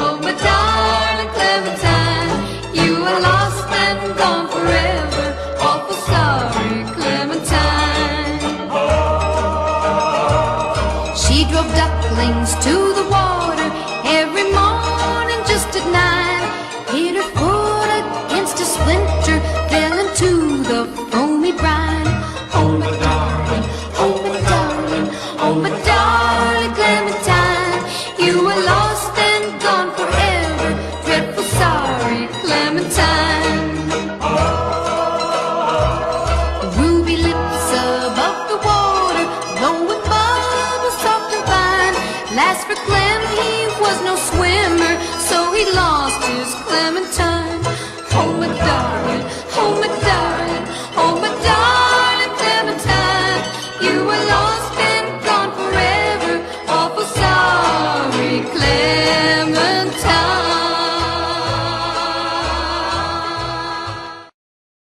oh my darling Clementine, you are lost and gone forever. Awful sorry, Clementine. She drove ducklings to the water every morning just at 9. Hit her foot against a splinter, fell into the foamy brine. Oh my darling, oh my darling, oh my darling Clementine, you are lost and gone forever. Dreadful sorry, Clementine. Ruby lips above the water, blowing bubbles soft and fine. Last for Clem, he was no swimmer, so he lost his Clementine.